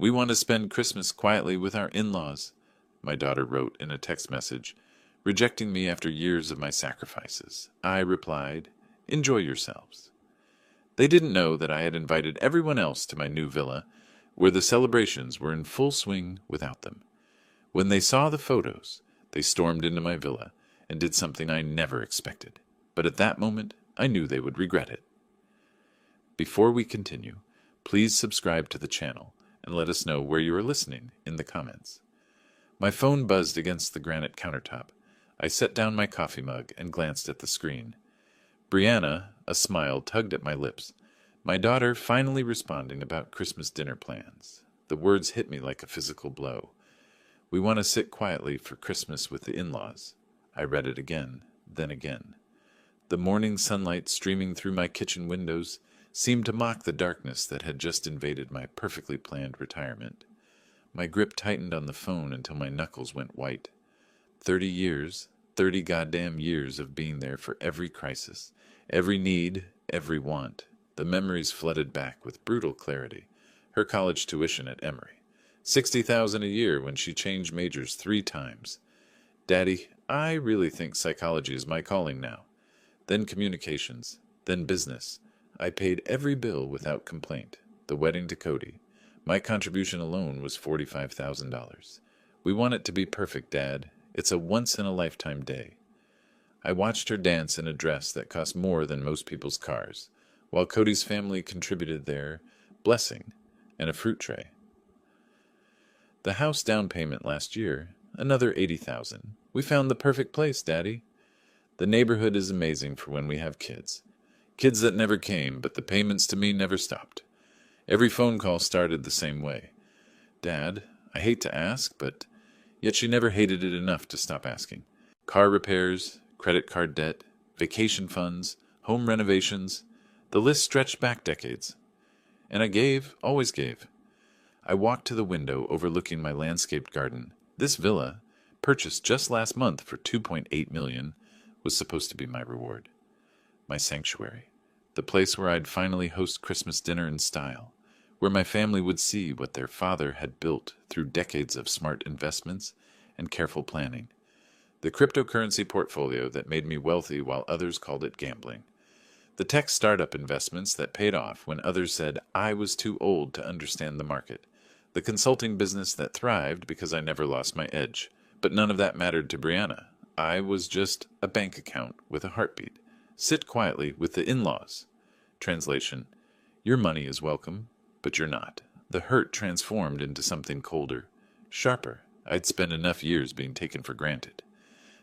We want to spend Christmas quietly with our in-laws, my daughter wrote in a text message, rejecting me after years of my sacrifices. I replied, "Enjoy yourselves." They didn't know that I had invited everyone else to my new villa, where the celebrations were in full swing without them. When they saw the photos, they stormed into my villa and did something I never expected. But at that moment, I knew they would regret it. Before we continue, please subscribe to the channel and let us know where you are listening in the comments. My phone buzzed against the granite countertop. I set down my coffee mug and glanced at the screen. Brianna, a smile tugged at my lips. My daughter finally responding about Christmas dinner plans. The words hit me like a physical blow. We want to sit quietly for Christmas with the in-laws. I read it again, then again. The morning sunlight streaming through my kitchen windows seemed to mock the darkness that had just invaded my perfectly planned retirement. My grip tightened on the phone until my knuckles went white. 30 years, 30 goddamn years of being there for every crisis, every need, every want. The memories flooded back with brutal clarity. Her college tuition at Emory. $60,000 a year when she changed majors 3 times. Daddy, I really think psychology is my calling now. Then communications, then business. I paid every bill without complaint. The wedding to Cody. My contribution alone was $45,000. We want it to be perfect, Dad. It's a once-in-a-lifetime day. I watched her dance in a dress that cost more than most people's cars, while Cody's family contributed their blessing and a fruit tray. The house down payment last year, another $80,000. We found the perfect place, Daddy. The neighborhood is amazing for when we have kids. Kids that never came, but the payments to me never stopped. Every phone call started the same way. Dad, I hate to ask, but yet she never hated it enough to stop asking. Car repairs, credit card debt, vacation funds, home renovations. The list stretched back decades. And I gave, always gave. I walked to the window overlooking my landscaped garden. This villa, purchased just last month for $2.8 million, was supposed to be my reward. My sanctuary. The place where I'd finally host Christmas dinner in style, where my family would see what their father had built through decades of smart investments and careful planning. The cryptocurrency portfolio that made me wealthy while others called it gambling. The tech startup investments that paid off when others said I was too old to understand the market. The consulting business that thrived because I never lost my edge. But none of that mattered to Brianna. I was just a bank account with a heartbeat. Sit quietly with the in-laws. Translation: your money is welcome, but you're not. The hurt transformed into something colder, sharper. I'd spent enough years being taken for granted.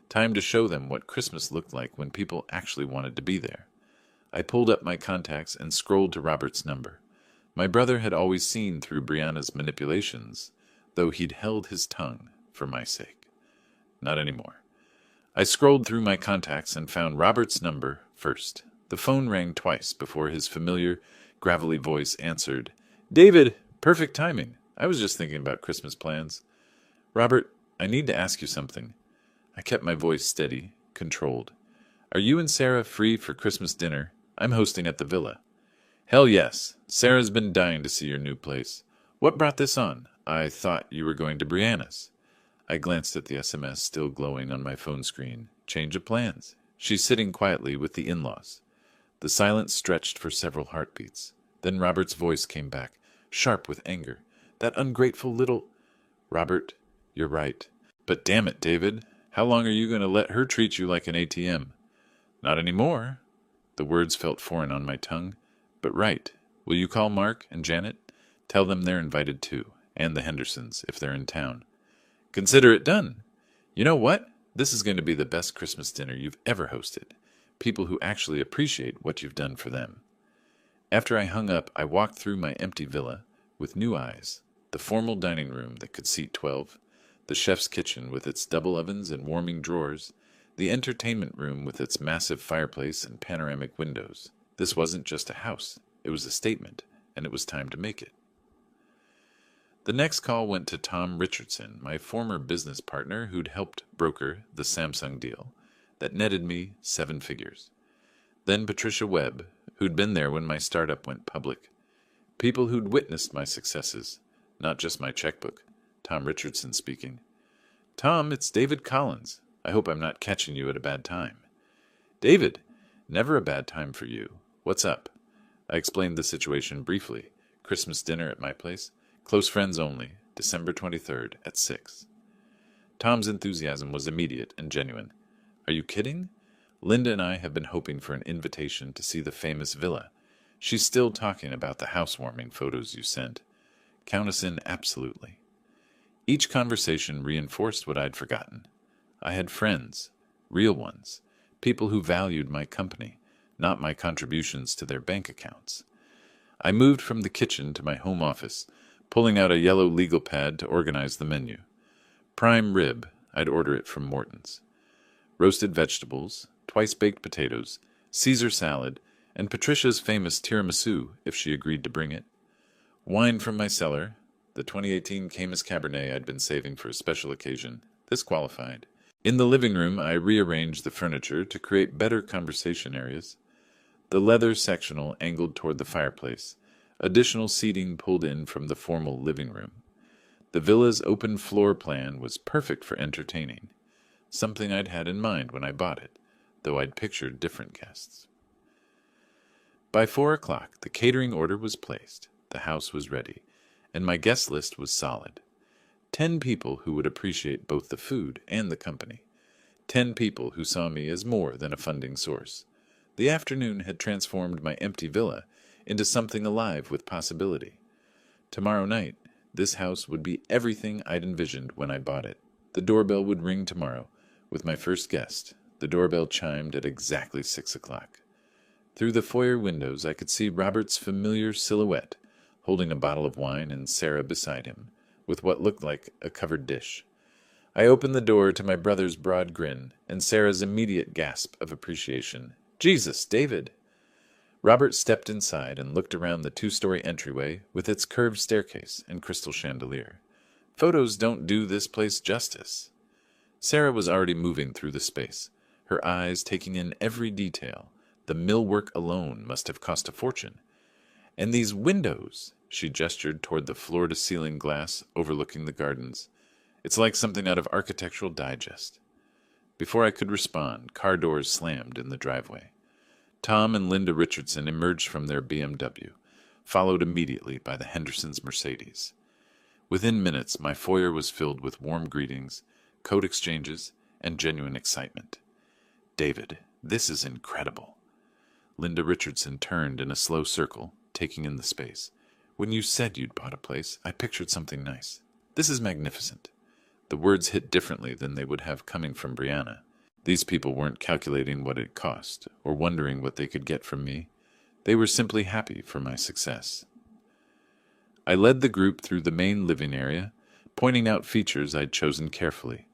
Time to show them what Christmas looked like when people actually wanted to be there. I pulled up my contacts and scrolled to Robert's number. My brother had always seen through Brianna's manipulations, though he'd held his tongue for my sake. Not anymore. I scrolled through my contacts and found Robert's number first. The phone rang twice before his familiar, gravelly voice answered. David, perfect timing. I was just thinking about Christmas plans. Robert, I need to ask you something. I kept my voice steady, controlled. Are you and Sarah free for Christmas dinner? I'm hosting at the villa. Hell yes. Sarah's been dying to see your new place. What brought this on? I thought you were going to Brianna's. I glanced at the SMS still glowing on my phone screen. Change of plans. She's sitting quietly with the in-laws. The silence stretched for several heartbeats. Then Robert's voice came back, sharp with anger. That ungrateful little... Robert, you're right. But damn it, David. How long are you going to let her treat you like an ATM? Not anymore. The words felt foreign on my tongue. But right. Will you call Mark and Janet? Tell them they're invited too, and the Hendersons, if they're in town. Consider it done. You know what? This is going to be the best Christmas dinner you've ever hosted. People who actually appreciate what you've done for them. After I hung up, I walked through my empty villa with new eyes. The formal dining room that could seat 12, the chef's kitchen with its double ovens and warming drawers, the entertainment room with its massive fireplace and panoramic windows. This wasn't just a house. It was a statement, and it was time to make it. The next call went to Tom Richardson, my former business partner who'd helped broker the Samsung deal that netted me 7 figures. Then Patricia Webb, who'd been there when my startup went public. People who'd witnessed my successes, not just my checkbook. Tom Richardson speaking. Tom, it's David Collins. I hope I'm not catching you at a bad time. David, never a bad time for you. What's up? I explained the situation briefly. Christmas dinner at my place. Close friends only. December 23rd at 6. Tom's enthusiasm was immediate and genuine. Are you kidding? Linda and I have been hoping for an invitation to see the famous villa. She's still talking about the housewarming photos you sent. Count us in absolutely. Each conversation reinforced what I'd forgotten. I had friends, real ones, people who valued my company, not my contributions to their bank accounts. I moved from the kitchen to my home office, pulling out a yellow legal pad to organize the menu. Prime rib, I'd order it from Morton's. Roasted vegetables, twice-baked potatoes, Caesar salad, and Patricia's famous tiramisu, if she agreed to bring it. Wine from my cellar, the 2018 Caymus Cabernet I'd been saving for a special occasion. This qualified. In the living room, I rearranged the furniture to create better conversation areas. The leather sectional angled toward the fireplace, additional seating pulled in from the formal living room. The villa's open floor plan was perfect for entertaining, something I'd had in mind when I bought it, though I'd pictured different guests. By 4 o'clock, the catering order was placed, the house was ready, and my guest list was solid. 10 people who would appreciate both the food and the company. 10 people who saw me as more than a funding source. The afternoon had transformed my empty villa into something alive with possibility. Tomorrow night, this house would be everything I'd envisioned when I bought it. The doorbell would ring tomorrow, with my first guest. The doorbell chimed at exactly 6 o'clock. Through the foyer windows, I could see Robert's familiar silhouette, holding a bottle of wine and Sarah beside him, with what looked like a covered dish. I opened the door to my brother's broad grin and Sarah's immediate gasp of appreciation. Jesus, David! Robert stepped inside and looked around the 2-story entryway with its curved staircase and crystal chandelier. Photos don't do this place justice. Sarah was already moving through the space, her eyes taking in every detail. The millwork alone must have cost a fortune. And these windows, she gestured toward the floor-to-ceiling glass overlooking the gardens. It's like something out of Architectural Digest. Before I could respond, car doors slammed in the driveway. Tom and Linda Richardson emerged from their BMW, followed immediately by the Hendersons' Mercedes. Within minutes, my foyer was filled with warm greetings, coat exchanges, and genuine excitement. David, this is incredible. Linda Richardson turned in a slow circle, taking in the space. When you said you'd bought a place, I pictured something nice. This is magnificent. The words hit differently than they would have coming from Brianna. These people weren't calculating what it cost, or wondering what they could get from me. They were simply happy for my success. I led the group through the main living area, pointing out features I'd chosen carefully.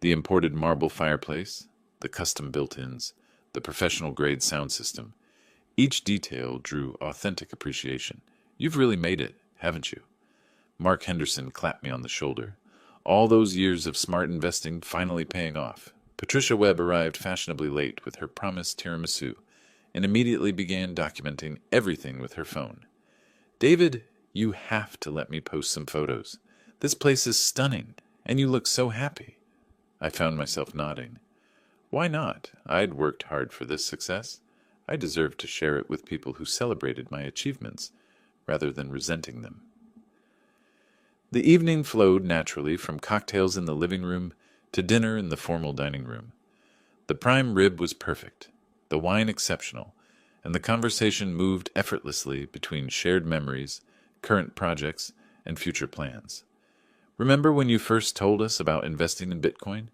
The imported marble fireplace, the custom built-ins, the professional-grade sound system. Each detail drew authentic appreciation. You've really made it, haven't you? Mark Henderson clapped me on the shoulder. All those years of smart investing finally paying off. Patricia Webb arrived fashionably late with her promised tiramisu and immediately began documenting everything with her phone. David, you have to let me post some photos. This place is stunning, and you look so happy. I found myself nodding. Why not? I'd worked hard for this success. I deserved to share it with people who celebrated my achievements, rather than resenting them. The evening flowed naturally from cocktails in the living room to dinner in the formal dining room. The prime rib was perfect, the wine exceptional, and the conversation moved effortlessly between shared memories, current projects, and future plans. Remember when you first told us about investing in Bitcoin?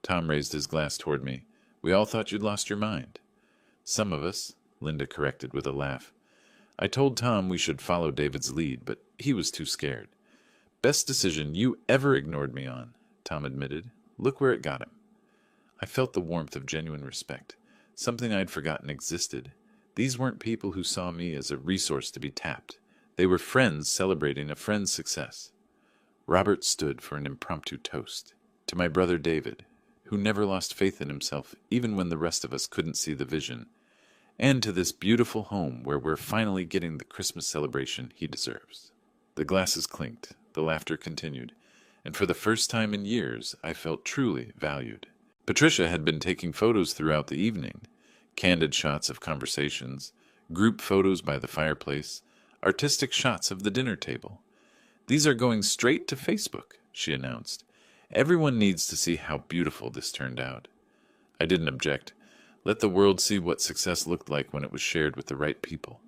Tom raised his glass toward me. We all thought you'd lost your mind. Some of us, Linda corrected with a laugh. I told Tom we should follow David's lead, but he was too scared. Best decision you ever ignored me on, Tom admitted. Look where it got him. I felt the warmth of genuine respect, something I'd forgotten existed. These weren't people who saw me as a resource to be tapped. They were friends celebrating a friend's success. Robert stood for an impromptu toast. To my brother David, who never lost faith in himself even when the rest of us couldn't see the vision, and to this beautiful home where we're finally getting the Christmas celebration he deserves. The glasses clinked. The laughter continued, and for the first time in years, I felt truly valued. Patricia had been taking photos throughout the evening, candid shots of conversations, group photos by the fireplace, artistic shots of the dinner table. "These are going straight to Facebook," she announced. "Everyone needs to see how beautiful this turned out." I didn't object. Let the world see what success looked like when it was shared with the right people.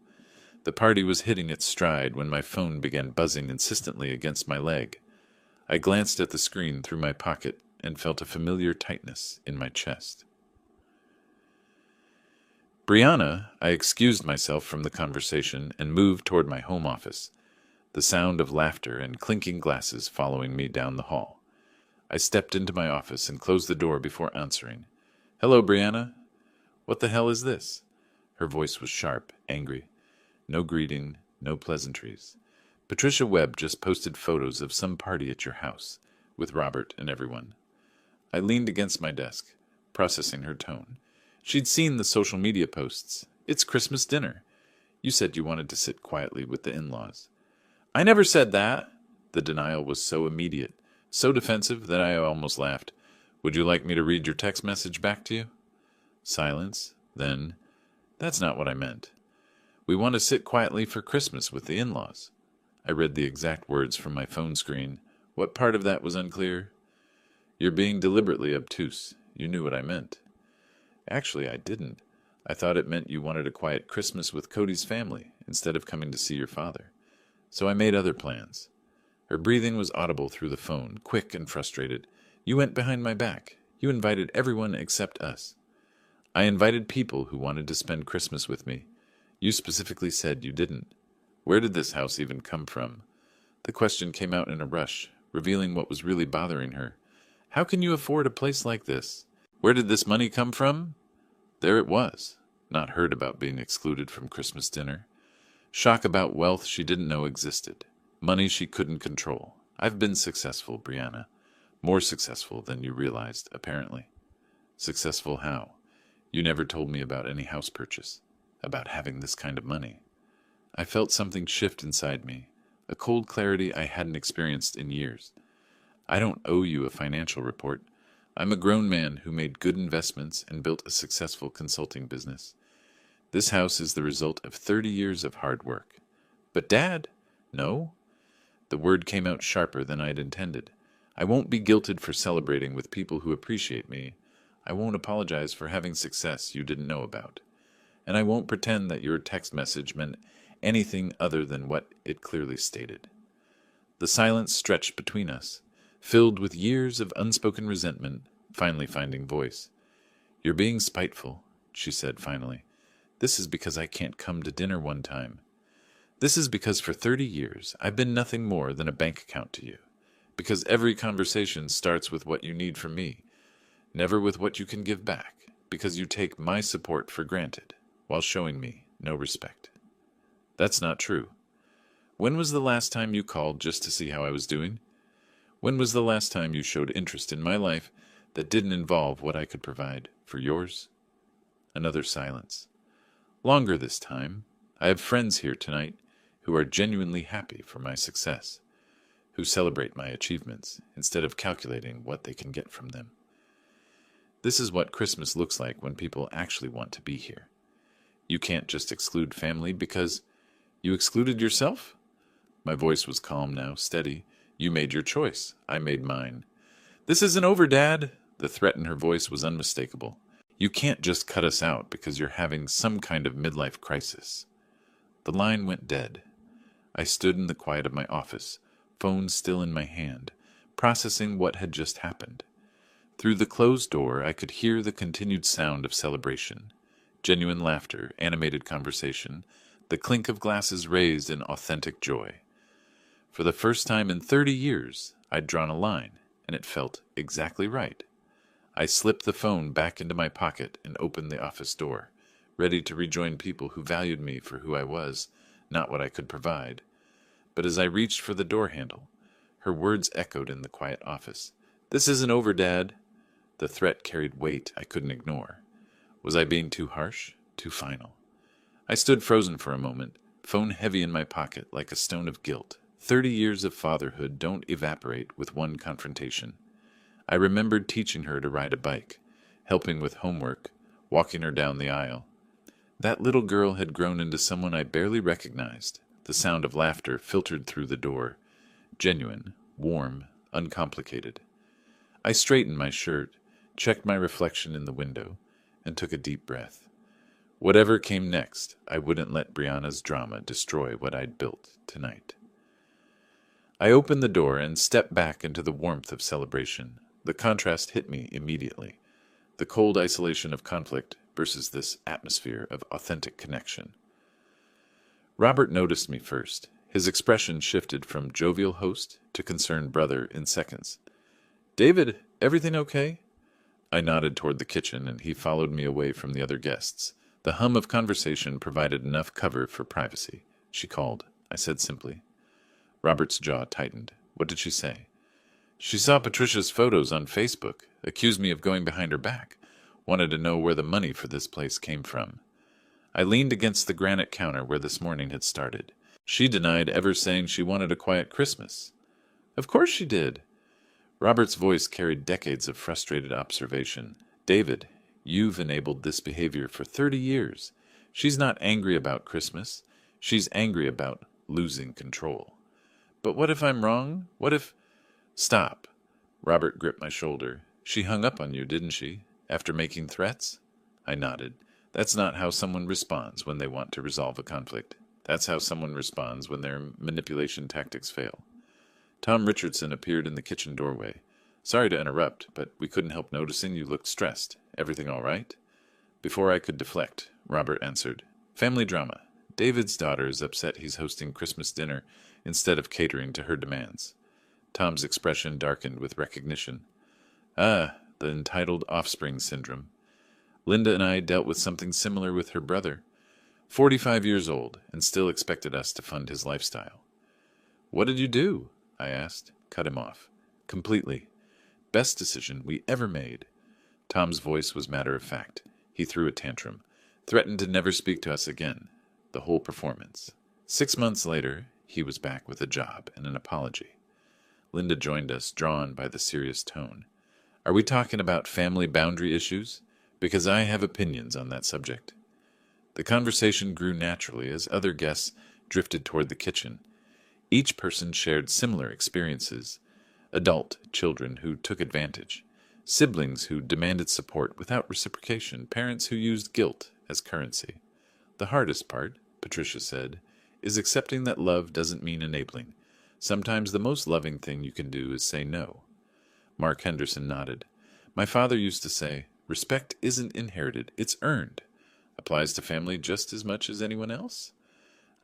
The party was hitting its stride when my phone began buzzing insistently against my leg. I glanced at the screen through my pocket and felt a familiar tightness in my chest. "Brianna," I excused myself from the conversation and moved toward my home office, the sound of laughter and clinking glasses following me down the hall. I stepped into my office and closed the door before answering. "Hello, Brianna." "What the hell is this?" Her voice was sharp, angry. No greeting, no pleasantries. "Patricia Webb just posted photos of some party at your house, with Robert and everyone." I leaned against my desk, processing her tone. She'd seen the social media posts. "It's Christmas dinner. You said you wanted to sit quietly with the in-laws." "I never said that." The denial was so immediate, so defensive that I almost laughed. "Would you like me to read your text message back to you?" Silence. Then, "That's not what I meant. We want to sit quietly for Christmas with the in-laws." I read the exact words from my phone screen. What part of that was unclear? "You're being deliberately obtuse. You knew what I meant." Actually, I didn't. I thought it meant you wanted a quiet Christmas with Cody's family instead of coming to see your father. So I made other plans. Her breathing was audible through the phone, quick and frustrated. "You went behind my back. You invited everyone except us." "I invited people who wanted to spend Christmas with me. You specifically said you didn't. Where did this house even come from?" The question came out in a rush, revealing what was really bothering her. "How can you afford a place like this? Where did this money come from?" There it was. Not heard about being excluded from Christmas dinner. Shock about wealth she didn't know existed. Money she couldn't control. "I've been successful, Brianna. More successful than you realized, apparently." "Successful how? You never told me about any house purchase. About having this kind of money." I felt something shift inside me, a cold clarity I hadn't experienced in years. "I don't owe you a financial report. I'm a grown man who made good investments and built a successful consulting business. This house is the result of 30 years of hard work." "But Dad—" "No?" The word came out sharper than I'd intended. "I won't be guilted for celebrating with people who appreciate me. I won't apologize for having success you didn't know about. And I won't pretend that your text message meant anything other than what it clearly stated." The silence stretched between us, filled with years of unspoken resentment, finally finding voice. "You're being spiteful," she said finally. "This is because I can't come to dinner one time. This is because for 30 years I've been nothing more than a bank account to you. Because every conversation starts with what you need from me, never with what you can give back. Because you take my support for granted, while showing me no respect." "That's not true. When was the last time you called just to see how I was doing? When was the last time you showed interest in my life that didn't involve what I could provide for yours?" Another silence. "Longer this time. I have friends here tonight who are genuinely happy for my success, who celebrate my achievements instead of calculating what they can get from them. This is what Christmas looks like when people actually want to be here. You can't just exclude family because you excluded yourself?" My voice was calm now, steady. "You made your choice. I made mine." "This isn't over, Dad." The threat in her voice was unmistakable. "You can't just cut us out because you're having some kind of midlife crisis." The line went dead. I stood in the quiet of my office, phone still in my hand, processing what had just happened. Through the closed door, I could hear the continued sound of celebration. Genuine laughter, animated conversation, the clink of glasses raised in authentic joy. For the first time in 30 years, I'd drawn a line, and it felt exactly right. I slipped the phone back into my pocket and opened the office door, ready to rejoin people who valued me for who I was, not what I could provide. But as I reached for the door handle, her words echoed in the quiet office. "This isn't over, Dad." The threat carried weight I couldn't ignore. Was I being too harsh, too final? I stood frozen for a moment, phone heavy in my pocket like a stone of guilt, 30 years of fatherhood don't evaporate with one confrontation. I remembered teaching her to ride a bike, helping with homework, walking her down the aisle. That little girl had grown into someone I barely recognized. The sound of laughter filtered through the door. Genuine, warm, uncomplicated. I straightened my shirt, checked my reflection in the window, and took a deep breath. Whatever came next, I wouldn't let Brianna's drama destroy what I'd built tonight. I opened the door and stepped back into the warmth of celebration. The contrast hit me immediately. The cold isolation of conflict versus this atmosphere of authentic connection. Robert noticed me first. His expression shifted from jovial host to concerned brother in seconds. "David, everything okay?" I nodded toward the kitchen, and he followed me away from the other guests. The hum of conversation provided enough cover for privacy. "She called," I said simply. Robert's jaw tightened. "What did she say?" "She saw Patricia's photos on Facebook, accused me of going behind her back, wanted to know where the money for this place came from." I leaned against the granite counter where this morning had started. She denied ever saying she wanted a quiet Christmas. "Of course she did." Robert's voice carried decades of frustrated observation. "David, you've enabled this behavior for 30 years. She's not angry about Christmas. She's angry about losing control." "But what if I'm wrong? What if—" "Stop." Robert gripped my shoulder. "She hung up on you, didn't she? After making threats?" I nodded. "That's not how someone responds when they want to resolve a conflict. That's how someone responds when their manipulation tactics fail." Tom Richardson appeared in the kitchen doorway. "Sorry to interrupt, but we couldn't help noticing you looked stressed. Everything all right?" Before I could deflect, Robert answered, "Family drama. David's daughter is upset he's hosting Christmas dinner instead of catering to her demands." Tom's expression darkened with recognition. "Ah, the entitled offspring syndrome. Linda and I dealt with something similar with her brother. 45 years old, and still expected us to fund his lifestyle." "What did you do?" I asked. "Cut him off. Completely. Best decision we ever made." Tom's voice was matter-of-fact. He threw a tantrum, threatened to never speak to us again. The whole performance. 6 months later, he was back with a job and an apology. Linda joined us, drawn by the serious tone. "Are we talking about family boundary issues? Because I have opinions on that subject." The conversation grew naturally as other guests drifted toward the kitchen. Each person shared similar experiences. Adult children who took advantage, siblings who demanded support without reciprocation, parents who used guilt as currency. "The hardest part," Patricia said, "is accepting that love doesn't mean enabling. Sometimes the most loving thing you can do is say no." Mark Henderson nodded. "My father used to say, 'Respect isn't inherited, it's earned.' Applies to family just as much as anyone else."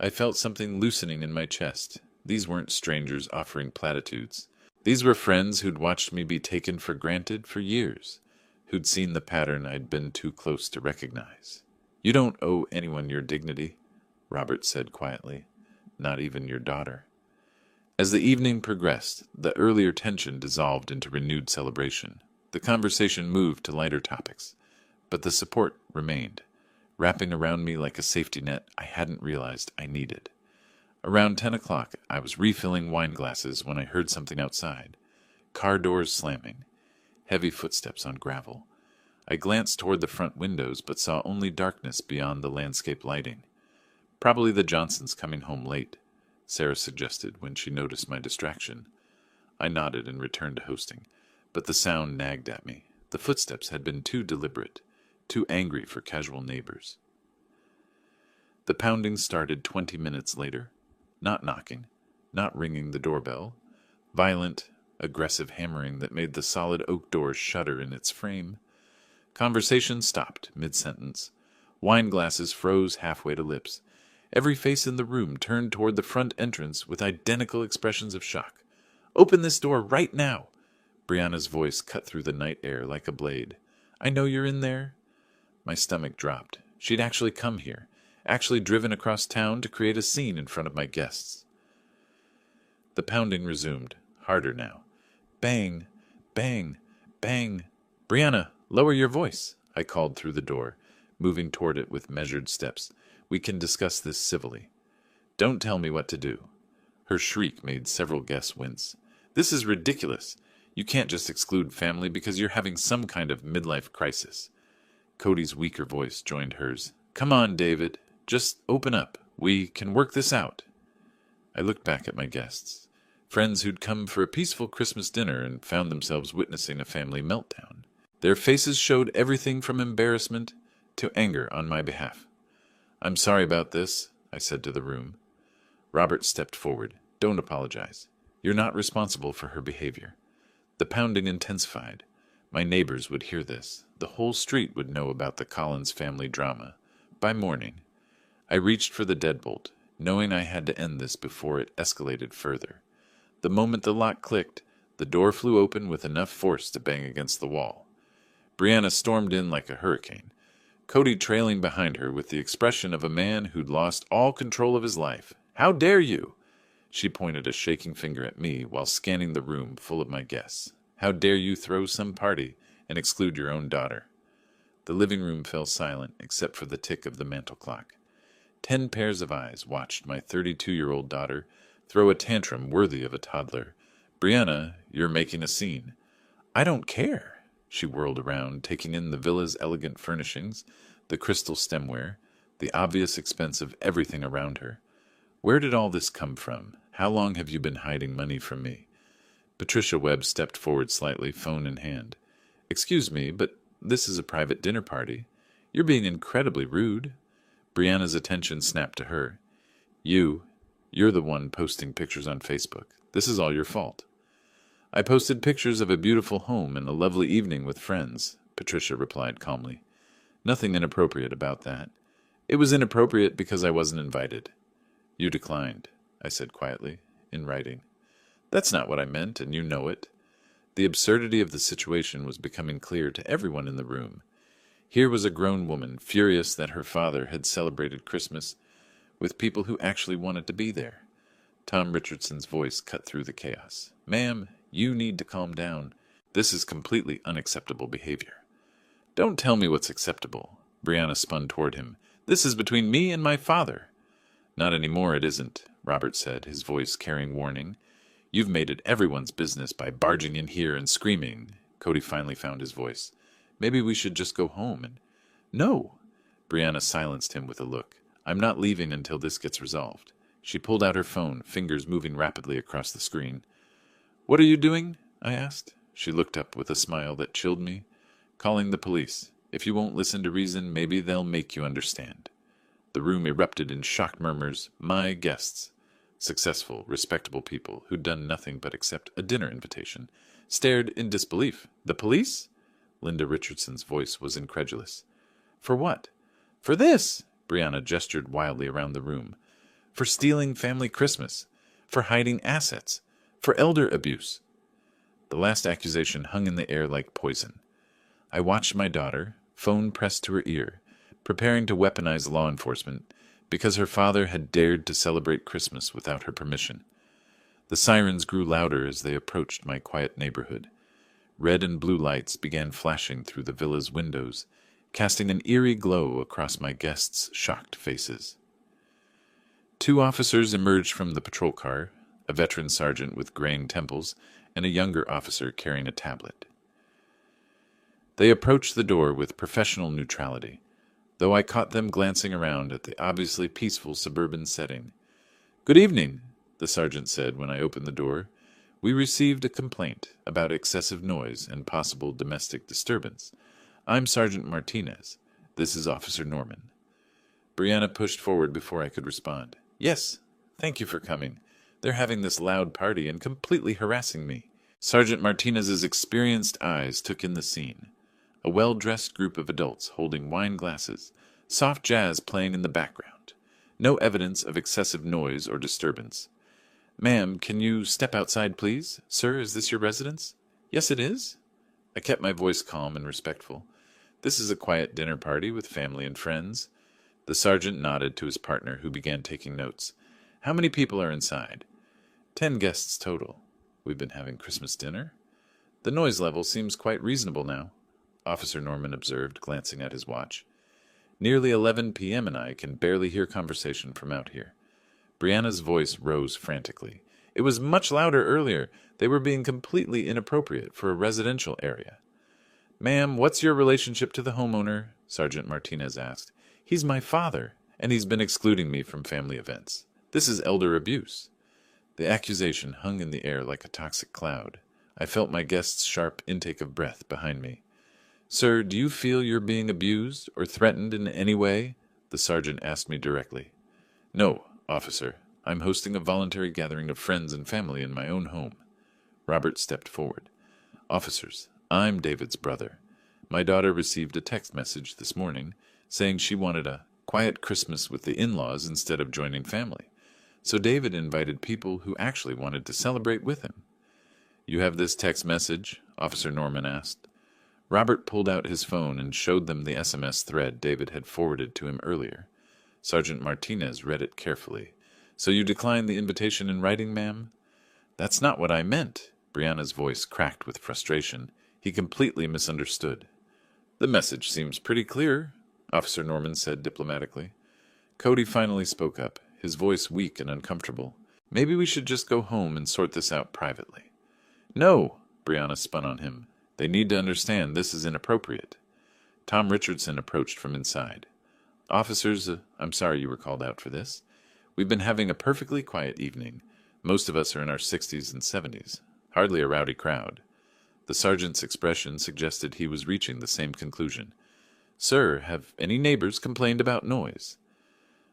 I felt something loosening in my chest. These weren't strangers offering platitudes. These were friends who'd watched me be taken for granted for years, who'd seen the pattern I'd been too close to recognize. "You don't owe anyone your dignity," Robert said quietly. "Not even your daughter." As the evening progressed, the earlier tension dissolved into renewed celebration. The conversation moved to lighter topics, but the support remained, wrapping around me like a safety net I hadn't realized I needed. Around 10 o'clock, I was refilling wine glasses when I heard something outside. Car doors slamming. Heavy footsteps on gravel. I glanced toward the front windows, but saw only darkness beyond the landscape lighting. "Probably the Johnsons coming home late," Sarah suggested when she noticed my distraction. I nodded and returned to hosting, but the sound nagged at me. The footsteps had been too deliberate, too angry for casual neighbors. The pounding started 20 minutes later. Not knocking, not ringing the doorbell. Violent, aggressive hammering that made the solid oak door shudder in its frame. Conversation stopped mid-sentence. Wine glasses froze halfway to lips. Every face in the room turned toward the front entrance with identical expressions of shock. "Open this door right now!" Brianna's voice cut through the night air like a blade. "I know you're in there." My stomach dropped. She'd actually come here, actually driven across town to create a scene in front of my guests. The pounding resumed, harder now. Bang, bang, bang. "Brianna, lower your voice," I called through the door, moving toward it with measured steps. "We can discuss this civilly." "Don't tell me what to do." Her shriek made several guests wince. "This is ridiculous. You can't just exclude family because you're having some kind of midlife crisis." Cody's weaker voice joined hers. "Come on, David. Just open up. We can work this out." I looked back at my guests. Friends who'd come for a peaceful Christmas dinner and found themselves witnessing a family meltdown. Their faces showed everything from embarrassment to anger on my behalf. "I'm sorry about this," I said to the room. Robert stepped forward. "Don't apologize. You're not responsible for her behavior." The pounding intensified. My neighbors would hear this. The whole street would know about the Collins family drama. By morning, I reached for the deadbolt, knowing I had to end this before it escalated further. The moment the lock clicked, the door flew open with enough force to bang against the wall. Brianna stormed in like a hurricane, Cody trailing behind her with the expression of a man who'd lost all control of his life. "How dare you?" She pointed a shaking finger at me while scanning the room full of my guests. "How dare you throw some party and exclude your own daughter?" The living room fell silent except for the tick of the mantel clock. 10 pairs of eyes watched my 32-year-old daughter throw a tantrum worthy of a toddler. "Brianna, you're making a scene." "I don't care." She whirled around, taking in the villa's elegant furnishings, the crystal stemware, the obvious expense of everything around her. "Where did all this come from? How long have you been hiding money from me?" Patricia Webb stepped forward slightly, phone in hand. "Excuse me, but this is a private dinner party. You're being incredibly rude." Brianna's attention snapped to her. You're the one posting pictures on Facebook. This is all your fault." "I posted pictures of a beautiful home and a lovely evening with friends," Patricia replied calmly. "Nothing inappropriate about that. It was inappropriate because I wasn't invited." "You declined," I said quietly, in writing. "That's not what I meant, and you know it." The absurdity of the situation was becoming clear to everyone in the room. Here was a grown woman, furious that her father had celebrated Christmas with people who actually wanted to be there. Tom Richardson's voice cut through the chaos. "Ma'am, you need to calm down. This is completely unacceptable behavior." "Don't tell me what's acceptable." Brianna spun toward him. "This is between me and my father." "Not anymore, it isn't," Robert said, his voice carrying warning. "You've made it everyone's business by barging in here and screaming." Cody finally found his voice. "Maybe we should just go home and—" "No!" Brianna silenced him with a look. "I'm not leaving until this gets resolved." She pulled out her phone, fingers moving rapidly across the screen. "What are you doing?" I asked. She looked up with a smile that chilled me. "Calling the police. If you won't listen to reason, maybe they'll make you understand." The room erupted in shocked murmurs. My guests, successful, respectable people who'd done nothing but accept a dinner invitation, stared in disbelief. "The police?" Linda Richardson's voice was incredulous. "For what?" "For this!" Brianna gestured wildly around the room. "For stealing family Christmas. For hiding assets. For elder abuse." The last accusation hung in the air like poison. I watched my daughter, phone pressed to her ear, preparing to weaponize law enforcement because her father had dared to celebrate Christmas without her permission. The sirens grew louder as they approached my quiet neighborhood. Red and blue lights began flashing through the villa's windows, casting an eerie glow across my guests' shocked faces. 2 officers emerged from the patrol car, a veteran sergeant with graying temples and a younger officer carrying a tablet. They approached the door with professional neutrality, though I caught them glancing around at the obviously peaceful suburban setting. "Good evening," the sergeant said when I opened the door. "We received a complaint about excessive noise and possible domestic disturbance. I'm Sergeant Martinez. This is Officer Norman." Brianna pushed forward before I could respond. "Yes, thank you for coming. They're having this loud party and completely harassing me." Sergeant Martinez's experienced eyes took in the scene. A well-dressed group of adults holding wine glasses, soft jazz playing in the background. No evidence of excessive noise or disturbance. "Ma'am, can you step outside, please? Sir, is this your residence?" "Yes, it is." I kept my voice calm and respectful. "This is a quiet dinner party with family and friends." The sergeant nodded to his partner, who began taking notes. "How many people are inside?" 10 guests total. We've been having Christmas dinner. The noise level seems quite reasonable now," Officer Norman observed, glancing at his watch. "Nearly 11 p.m. and I can barely hear conversation from out here." Brianna's voice rose frantically. It was much louder earlier. They were being completely inappropriate for a residential area. "Ma'am, what's your relationship to the homeowner?" Sergeant Martinez asked. "He's my father, and he's been excluding me from family events. This is elder abuse." The accusation hung in the air like a toxic cloud. I felt my guest's sharp intake of breath behind me. "Sir, do you feel you're being abused or threatened in any way?" the sergeant asked me directly. "No, officer. I'm hosting a voluntary gathering of friends and family in my own home." Robert stepped forward. "Officers, I'm David's brother. My daughter received a text message this morning saying she wanted a quiet Christmas with the in-laws instead of joining family. So David invited people who actually wanted to celebrate with him." "You have this text message?" Officer Norman asked. Robert pulled out his phone and showed them the SMS thread David had forwarded to him earlier. Sergeant Martinez read it carefully. "So you declined the invitation in writing, ma'am?" "That's not what I meant." Brianna's voice cracked with frustration. He completely misunderstood. "The message seems pretty clear," Officer Norman said diplomatically. Cody finally spoke up, his voice weak and uncomfortable. "Maybe we should just go home and sort this out privately." "No," Brianna spun on him. "They need to understand this is inappropriate." Tom Richardson approached from inside. "Officers, I'm sorry you were called out for this. We've been having a perfectly quiet evening. Most of us are in our 60s and 70s. Hardly a rowdy crowd." The sergeant's expression suggested he was reaching the same conclusion. "Sir, have any neighbors complained about noise?"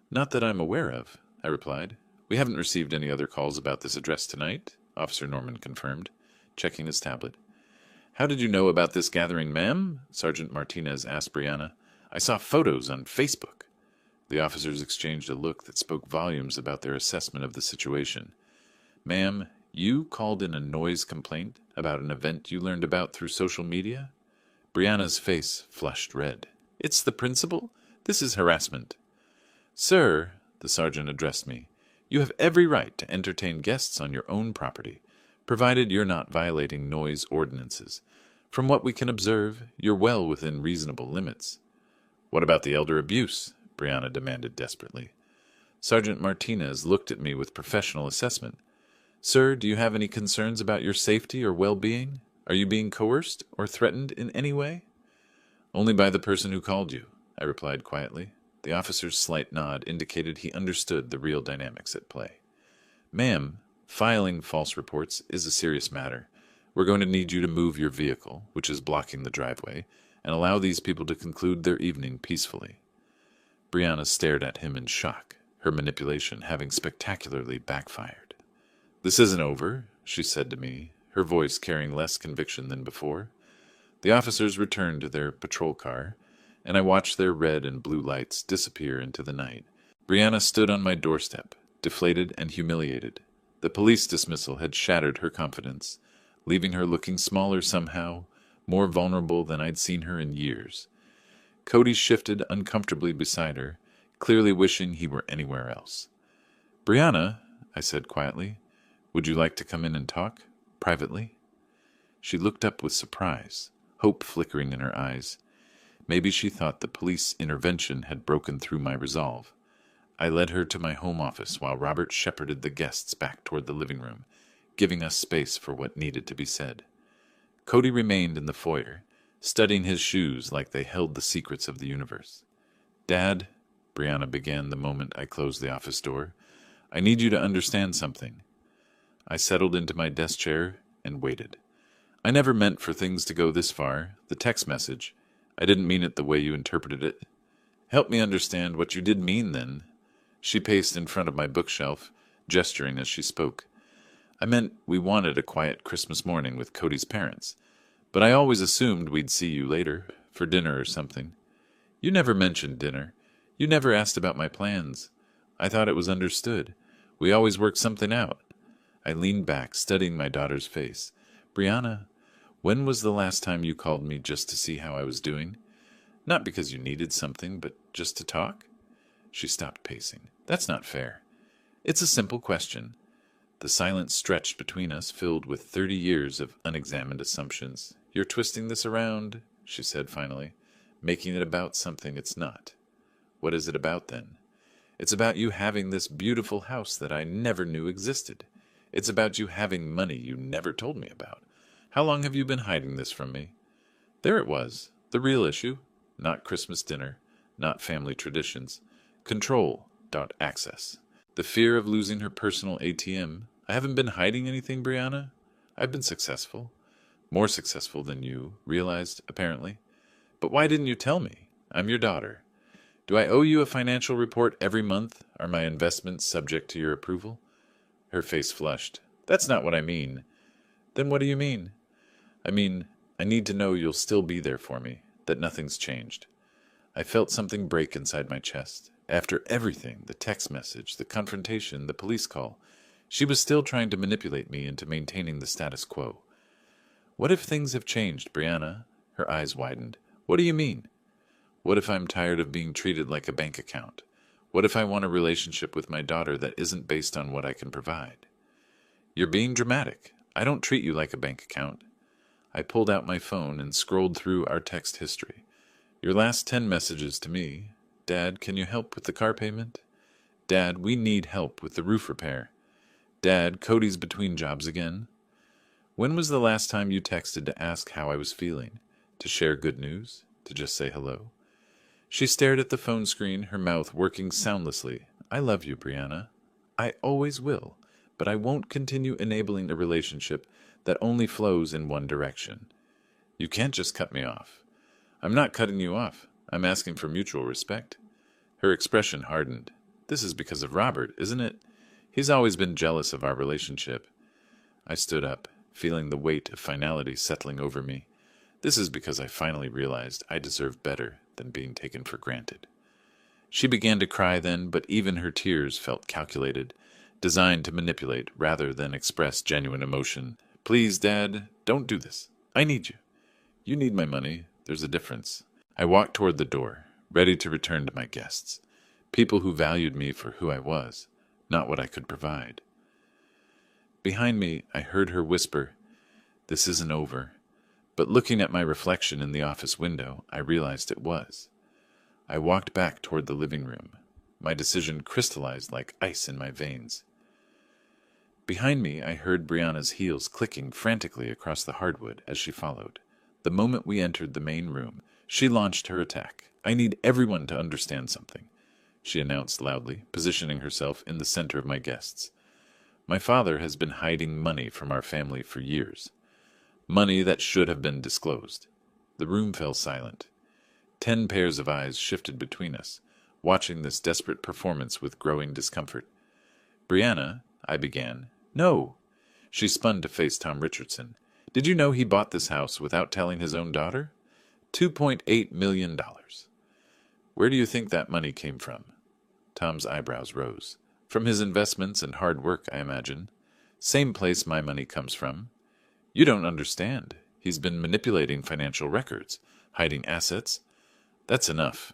"Not that I'm aware of," I replied. "We haven't received any other calls about this address tonight," Officer Norman confirmed, checking his tablet. "How did you know about this gathering, ma'am?" Sergeant Martinez asked Brianna. "I saw photos on Facebook." The officers exchanged a look that spoke volumes about their assessment of the situation. "Ma'am, you called in a noise complaint about an event you learned about through social media?" Brianna's face flushed red. "It's the principal? This is harassment." "Sir," the sergeant addressed me, "you have every right to entertain guests on your own property, provided you're not violating noise ordinances. From what we can observe, you're well within reasonable limits." "What about the elder abuse?" Brianna demanded desperately. Sergeant Martinez looked at me with professional assessment. "Sir, do you have any concerns about your safety or well-being? Are you being coerced or threatened in any way?" "Only by the person who called you," I replied quietly. The officer's slight nod indicated he understood the real dynamics at play. "Ma'am, filing false reports is a serious matter. We're going to need you to move your vehicle, which is blocking the driveway, and allow these people to conclude their evening peacefully." Brianna stared at him in shock, her manipulation having spectacularly backfired. "This isn't over," she said to me, her voice carrying less conviction than before. The officers returned to their patrol car, and I watched their red and blue lights disappear into the night. Brianna stood on my doorstep, deflated and humiliated. The police dismissal had shattered her confidence, leaving her looking smaller somehow, more vulnerable than I'd seen her in years. Cody shifted uncomfortably beside her, clearly wishing he were anywhere else. "Brianna," I said quietly, "would you like to come in and talk, privately?" She looked up with surprise, hope flickering in her eyes. Maybe she thought the police intervention had broken through my resolve. I led her to my home office while Robert shepherded the guests back toward the living room, giving us space for what needed to be said. Cody remained in the foyer, studying his shoes like they held the secrets of the universe. "Dad," Brianna began the moment I closed the office door, "I need you to understand something." I settled into my desk chair and waited. "I never meant for things to go this far. The text message, I didn't mean it the way you interpreted it." "Help me understand what you did mean, then." She paced in front of my bookshelf, gesturing as she spoke. "I meant we wanted a quiet Christmas morning with Cody's parents, but I always assumed we'd see you later, for dinner or something. You never mentioned dinner. You never asked about my plans. I thought it was understood. We always worked something out." I leaned back, studying my daughter's face. "Brianna, when was the last time you called me just to see how I was doing? Not because you needed something, but just to talk?" She stopped pacing. "That's not fair. It's a simple question." The silence stretched between us, filled with 30 years of unexamined assumptions. "You're twisting this around," she said finally, "making it about something it's not." "What is it about, then?" It's about you having this beautiful house that I never knew existed. It's about you having money you never told me about. How long have you been hiding this from me?" There it was, the real issue. Not Christmas dinner, not family traditions. Control, not access. The fear of losing her personal ATM. I haven't been hiding anything, Brianna. I've been successful. More successful than you realized, apparently. But why didn't you tell me? I'm your daughter. Do I owe you a financial report every month? Are my investments subject to your approval? Her face flushed. That's not what I mean. Then what do you mean? I mean, I need to know you'll still be there for me, that nothing's changed. I felt something break inside my chest. After everything, the text message, the confrontation, the police call, she was still trying to manipulate me into maintaining the status quo. What if things have changed, Brianna? Her eyes widened. What do you mean? What if I'm tired of being treated like a bank account? What if I want a relationship with my daughter that isn't based on what I can provide? You're being dramatic. I don't treat you like a bank account. I pulled out my phone and scrolled through our text history. Your last 10 messages to me. Dad, can you help with the car payment? Dad, we need help with the roof repair. Dad, Cody's between jobs again. When was the last time you texted to ask how I was feeling? To share good news? To just say hello? She stared at the phone screen, her mouth working soundlessly. I love you, Brianna. I always will, but I won't continue enabling a relationship that only flows in one direction. You can't just cut me off. I'm not cutting you off. I'm asking for mutual respect. Her expression hardened. This is because of Robert, isn't it? He's always been jealous of our relationship. I stood up, feeling the weight of finality settling over me. This is because I finally realized I deserve better than being taken for granted. She began to cry then, but even her tears felt calculated, designed to manipulate rather than express genuine emotion. Please, Dad, don't do this. I need you. You need my money. There's a difference. I walked toward the door, ready to return to my guests, people who valued me for who I was, not what I could provide. Behind me, I heard her whisper, "This isn't over." But looking at my reflection in the office window, I realized it was. I walked back toward the living room. My decision crystallized like ice in my veins. Behind me, I heard Brianna's heels clicking frantically across the hardwood as she followed. The moment we entered the main room, she launched her attack. I need everyone to understand something, she announced loudly, positioning herself in the center of my guests. My father has been hiding money from our family for years. Money that should have been disclosed. The room fell silent. 10 pairs of eyes shifted between us, watching this desperate performance with growing discomfort. Brianna, I began. No. She spun to face Tom Richardson. Did you know he bought this house without telling his own daughter? $2.8 million. Where do you think that money came from? Tom's eyebrows rose. From his investments and hard work, I imagine. Same place my money comes from. You don't understand. He's been manipulating financial records, hiding assets. That's enough.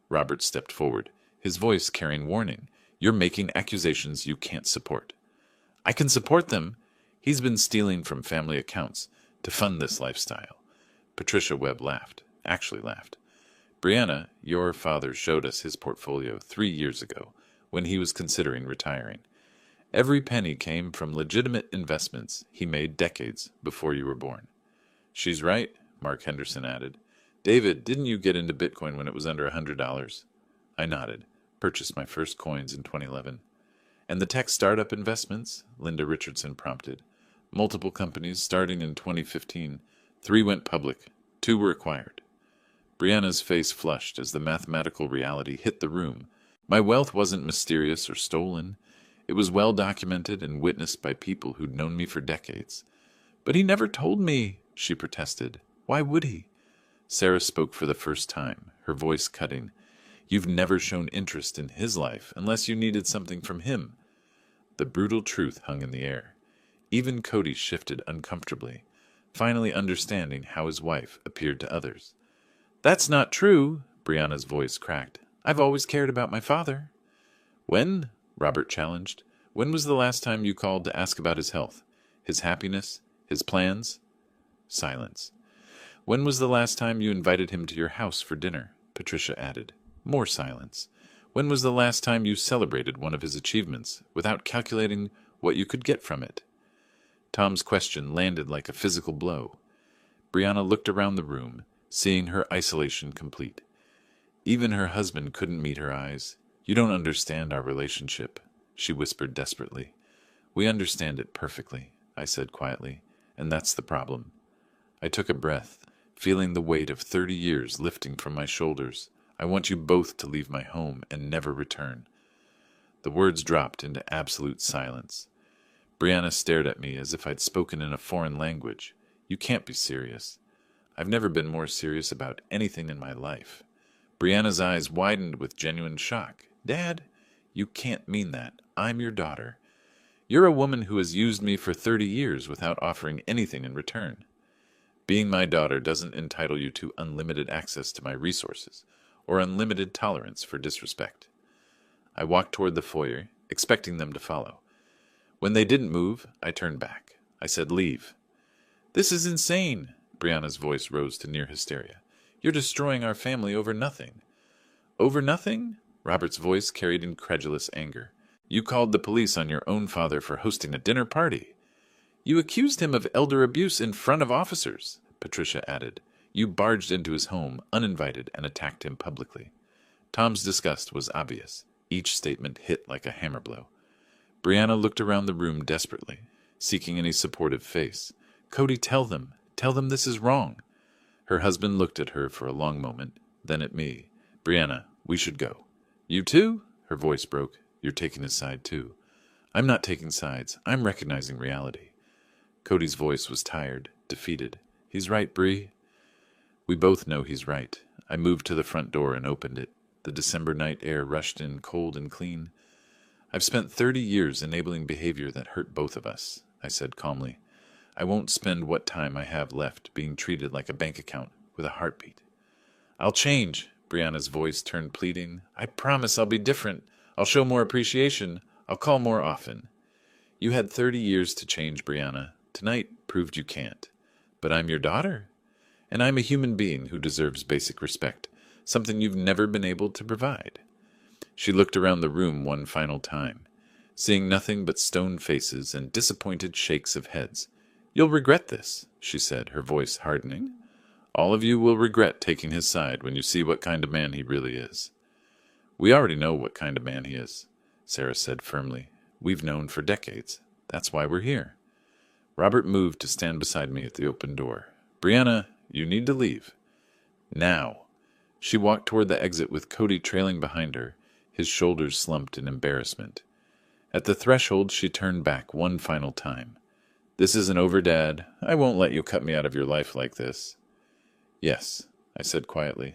Robert stepped forward, his voice carrying warning. You're making accusations you can't support. I can support them. He's been stealing from family accounts to fund this lifestyle. Patricia Webb laughed, actually laughed. Brianna, your father showed us his portfolio 3 years ago when he was considering retiring. Every penny came from legitimate investments he made decades before you were born. She's right, Mark Henderson added. David, didn't you get into Bitcoin when it was under $100? I nodded, purchased my first coins in 2011. And the tech startup investments? Linda Richardson prompted. Multiple companies starting in 2015. 3 went public. 2 were acquired. Brianna's face flushed as the mathematical reality hit the room. My wealth wasn't mysterious or stolen. It was well documented and witnessed by people who'd known me for decades. But he never told me, she protested. Why would he? Sarah spoke for the first time, her voice cutting. You've never shown interest in his life unless you needed something from him. The brutal truth hung in the air. Even Cody shifted uncomfortably, finally understanding how his wife appeared to others. That's not true, Brianna's voice cracked. I've always cared about my father. When? Robert challenged. When was the last time you called to ask about his health, his happiness, his plans? Silence. When was the last time you invited him to your house for dinner? Patricia added. More silence. When was the last time you celebrated one of his achievements without calculating what you could get from it? Tom's question landed like a physical blow. Brianna looked around the room, seeing her isolation complete. Even her husband couldn't meet her eyes. You don't understand our relationship, she whispered desperately. We understand it perfectly, I said quietly, and that's the problem. I took a breath, feeling the weight of 30 years lifting from my shoulders. I want you both to leave my home and never return. The words dropped into absolute silence. Brianna stared at me as if I'd spoken in a foreign language. You can't be serious. I've never been more serious about anything in my life. Brianna's eyes widened with genuine shock. Dad, you can't mean that. I'm your daughter. You're a woman who has used me for 30 years without offering anything in return. Being my daughter doesn't entitle you to unlimited access to my resources or unlimited tolerance for disrespect. I walked toward the foyer, expecting them to follow. When they didn't move, I turned back. I said, leave. This is insane, Brianna's voice rose to near hysteria. You're destroying our family over nothing. Over nothing? Robert's voice carried incredulous anger. You called the police on your own father for hosting a dinner party. You accused him of elder abuse in front of officers, Patricia added. You barged into his home uninvited and attacked him publicly. Tom's disgust was obvious. Each statement hit like a hammer blow. Brianna looked around the room desperately, seeking any supportive face. Cody, tell them. Tell them this is wrong. Her husband looked at her for a long moment, then at me. Brianna, we should go. You too? Her voice broke. You're taking his side too. I'm not taking sides. I'm recognizing reality. Cody's voice was tired, defeated. He's right, Bree. We both know he's right. I moved to the front door and opened it. The December night air rushed in cold and clean. I've spent 30 years enabling behavior that hurt both of us, I said calmly. I won't spend what time I have left being treated like a bank account with a heartbeat. I'll change, Brianna's voice turned pleading. I promise I'll be different. I'll show more appreciation. I'll call more often. You had 30 years to change, Brianna. Tonight proved you can't. But I'm your daughter. And I'm a human being who deserves basic respect, something you've never been able to provide. She looked around the room one final time, seeing nothing but stone faces and disappointed shakes of heads. You'll regret this, she said, her voice hardening. All of you will regret taking his side when you see what kind of man he really is. We already know what kind of man he is, Sarah said firmly. We've known for decades. That's why we're here. Robert moved to stand beside me at the open door. Brianna, you need to leave. Now. She walked toward the exit with Cody trailing behind her, his shoulders slumped in embarrassment. At the threshold, she turned back one final time. This isn't over, Dad. I won't let you cut me out of your life like this. Yes, I said quietly.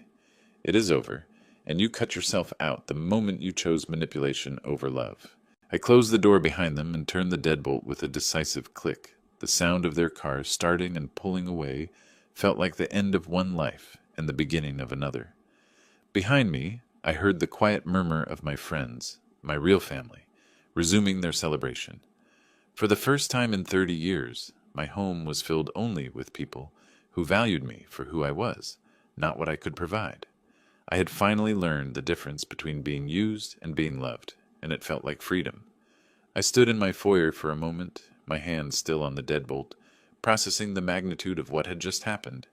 It is over, and you cut yourself out the moment you chose manipulation over love. I closed the door behind them and turned the deadbolt with a decisive click. The sound of their car starting and pulling away felt like the end of one life and the beginning of another. Behind me, I heard the quiet murmur of my friends, my real family, resuming their celebration. For the first time in 30 years, my home was filled only with people who valued me for who I was, not what I could provide. I had finally learned the difference between being used and being loved, and it felt like freedom. I stood in my foyer for a moment, my hand still on the deadbolt, processing the magnitude of what had just happened.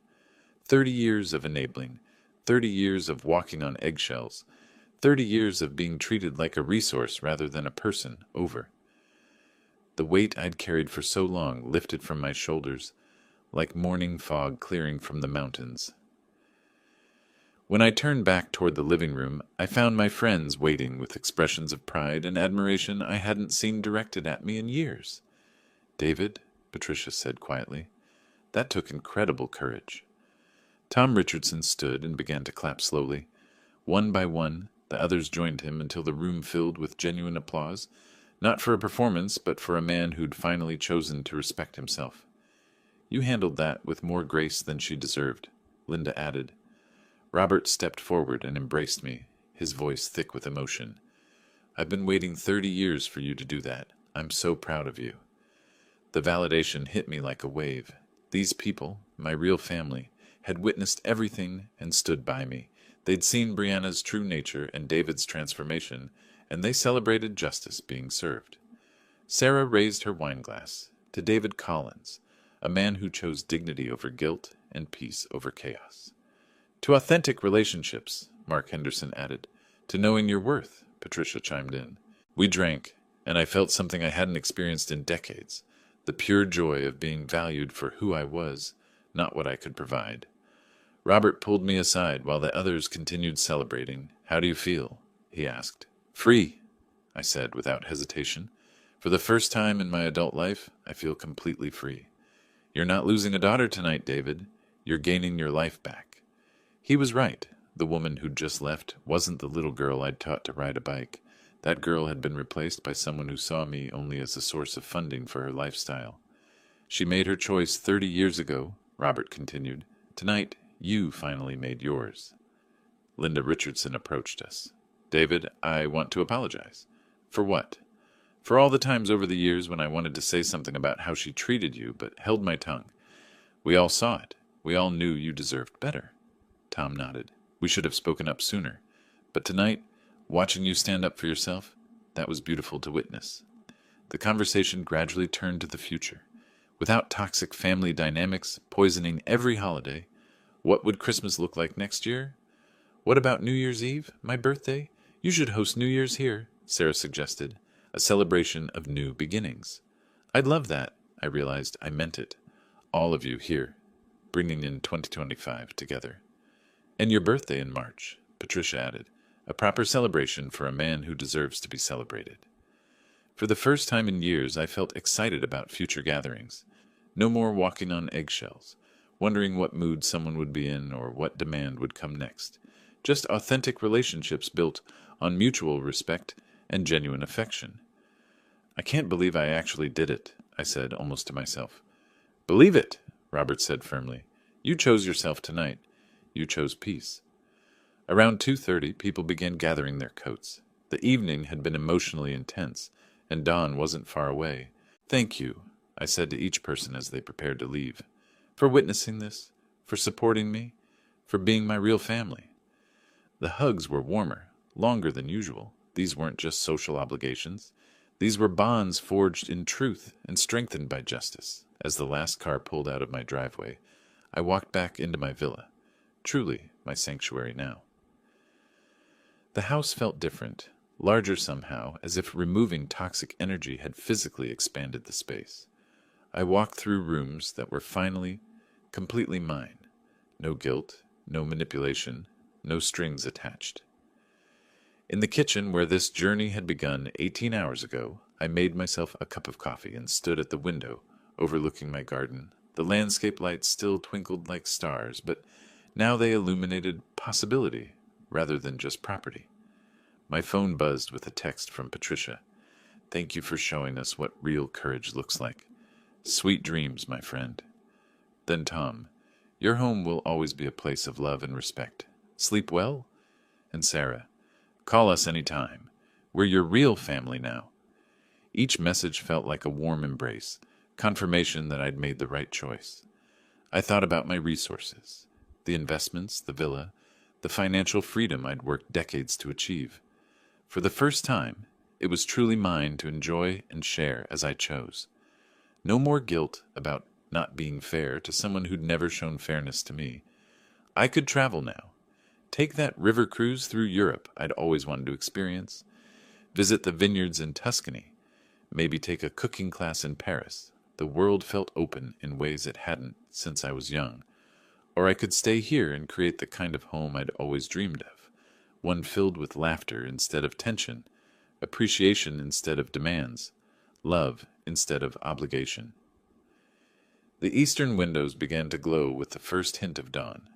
30 years of enabling, 30 years of walking on eggshells, 30 years of being treated like a resource rather than a person, over. The weight I'd carried for so long lifted from my shoulders, like morning fog clearing from the mountains. When I turned back toward the living room, I found my friends waiting with expressions of pride and admiration I hadn't seen directed at me in years. David, Patricia said quietly, that took incredible courage. Tom Richardson stood and began to clap slowly. One by one, the others joined him until the room filled with genuine applause, not for a performance, but for a man who'd finally chosen to respect himself. You handled that with more grace than she deserved, Linda added. Robert stepped forward and embraced me, his voice thick with emotion. I've been waiting 30 years for you to do that. I'm so proud of you. The validation hit me like a wave. These people, my real family, had witnessed everything and stood by me. They'd seen Brianna's true nature and David's transformation, and they celebrated justice being served. Sarah raised her wineglass to David Collins, a man who chose dignity over guilt and peace over chaos. To authentic relationships, Mark Henderson added. To knowing your worth, Patricia chimed in. We drank, and I felt something I hadn't experienced in decades, the pure joy of being valued for who I was, not what I could provide. Robert pulled me aside while the others continued celebrating. How do you feel? He asked. Free, I said without hesitation. For the first time in my adult life, I feel completely free. You're not losing a daughter tonight, David. You're gaining your life back. He was right. The woman who'd just left wasn't the little girl I'd taught to ride a bike. That girl had been replaced by someone who saw me only as a source of funding for her lifestyle. She made her choice 30 years ago, Robert continued. Tonight, you finally made yours. Linda Richardson approached us. David, I want to apologize. For what? For all the times over the years when I wanted to say something about how she treated you, but held my tongue. We all saw it. We all knew you deserved better. Tom nodded. We should have spoken up sooner. But tonight, watching you stand up for yourself, that was beautiful to witness. The conversation gradually turned to the future. Without toxic family dynamics poisoning every holiday, what would Christmas look like next year? What about New Year's Eve, my birthday? You should host New Year's here, Sarah suggested, a celebration of new beginnings. I'd love that, I realized I meant it. All of you here, bringing in 2025 together. And your birthday in March, Patricia added, a proper celebration for a man who deserves to be celebrated. For the first time in years, I felt excited about future gatherings. No more walking on eggshells, wondering what mood someone would be in or what demand would come next. Just authentic relationships built on mutual respect and genuine affection. I can't believe I actually did it, I said, almost to myself. Believe it, Robert said firmly. You chose yourself tonight. You chose peace. Around 2:30, people began gathering their coats. The evening had been emotionally intense, and dawn wasn't far away. Thank you, I said to each person as they prepared to leave, for witnessing this, for supporting me, for being my real family. The hugs were warmer, longer than usual. These weren't just social obligations. These were bonds forged in truth and strengthened by justice. As the last car pulled out of my driveway, I walked back into my villa, truly my sanctuary now. The house felt different, larger somehow, as if removing toxic energy had physically expanded the space. I walked through rooms that were finally completely mine. No guilt, no manipulation, no strings attached. In the kitchen where this journey had begun 18 hours ago, I made myself a cup of coffee and stood at the window, overlooking my garden. The landscape lights still twinkled like stars, but now they illuminated possibility rather than just property. My phone buzzed with a text from Patricia. Thank you for showing us what real courage looks like. Sweet dreams, my friend. Then Tom, your home will always be a place of love and respect. Sleep well? And Sarah, call us any time. We're your real family now. Each message felt like a warm embrace, confirmation that I'd made the right choice. I thought about my resources, the investments, the villa, the financial freedom I'd worked decades to achieve. For the first time, it was truly mine to enjoy and share as I chose. No more guilt about not being fair to someone who'd never shown fairness to me. I could travel now. Take that river cruise through Europe I'd always wanted to experience. Visit the vineyards in Tuscany. Maybe take a cooking class in Paris. The world felt open in ways it hadn't since I was young. Or I could stay here and create the kind of home I'd always dreamed of. One filled with laughter instead of tension, appreciation instead of demands, love instead of obligation. The eastern windows began to glow with the first hint of dawn.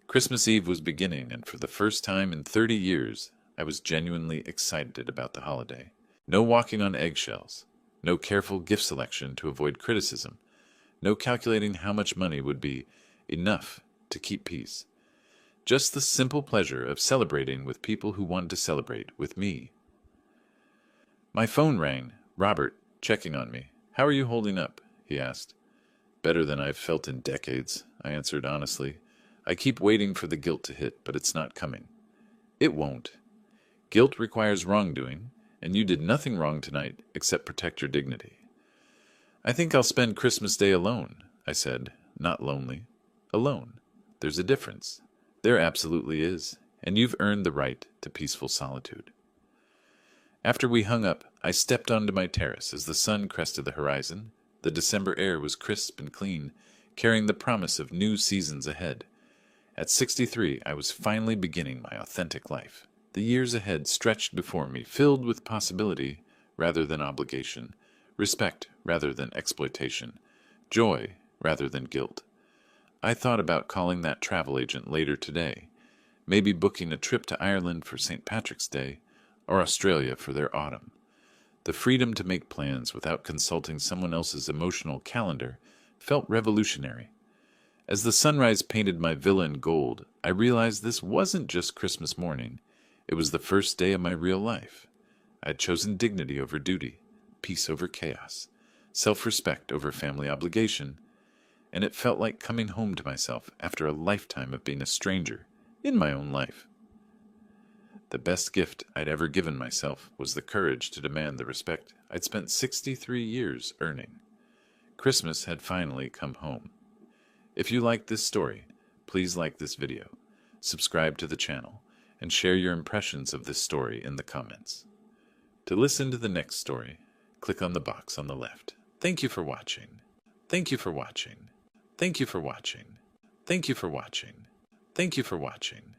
Christmas Eve was beginning, and for the first time in 30 years, I was genuinely excited about the holiday. No walking on eggshells, no careful gift selection to avoid criticism, no calculating how much money would be enough to keep peace. Just the simple pleasure of celebrating with people who wanted to celebrate with me. My phone rang. Robert, checking on me. How are you holding up? He asked. Better than I've felt in decades, I answered honestly. I keep waiting for the guilt to hit, but it's not coming. It won't. Guilt requires wrongdoing, and you did nothing wrong tonight except protect your dignity. I think I'll spend Christmas Day alone, I said, not lonely. Alone. There's a difference. There absolutely is, and you've earned the right to peaceful solitude. After we hung up, I stepped onto my terrace as the sun crested the horizon. The December air was crisp and clean, carrying the promise of new seasons ahead. At 63, I was finally beginning my authentic life. The years ahead stretched before me, filled with possibility rather than obligation, respect rather than exploitation, joy rather than guilt. I thought about calling that travel agent later today, maybe booking a trip to Ireland for St. Patrick's Day or Australia for their autumn. The freedom to make plans without consulting someone else's emotional calendar felt revolutionary. As the sunrise painted my villa in gold, I realized this wasn't just Christmas morning. It was the first day of my real life. I had chosen dignity over duty, peace over chaos, self-respect over family obligation, and it felt like coming home to myself after a lifetime of being a stranger in my own life. The best gift I'd ever given myself was the courage to demand the respect I'd spent 63 years earning. Christmas had finally come home. If you liked this story, please like this video, subscribe to the channel, and share your impressions of this story in the comments. To listen to the next story, click on the box on the left. Thank you for watching. Thank you for watching. Thank you for watching. Thank you for watching. Thank you for watching.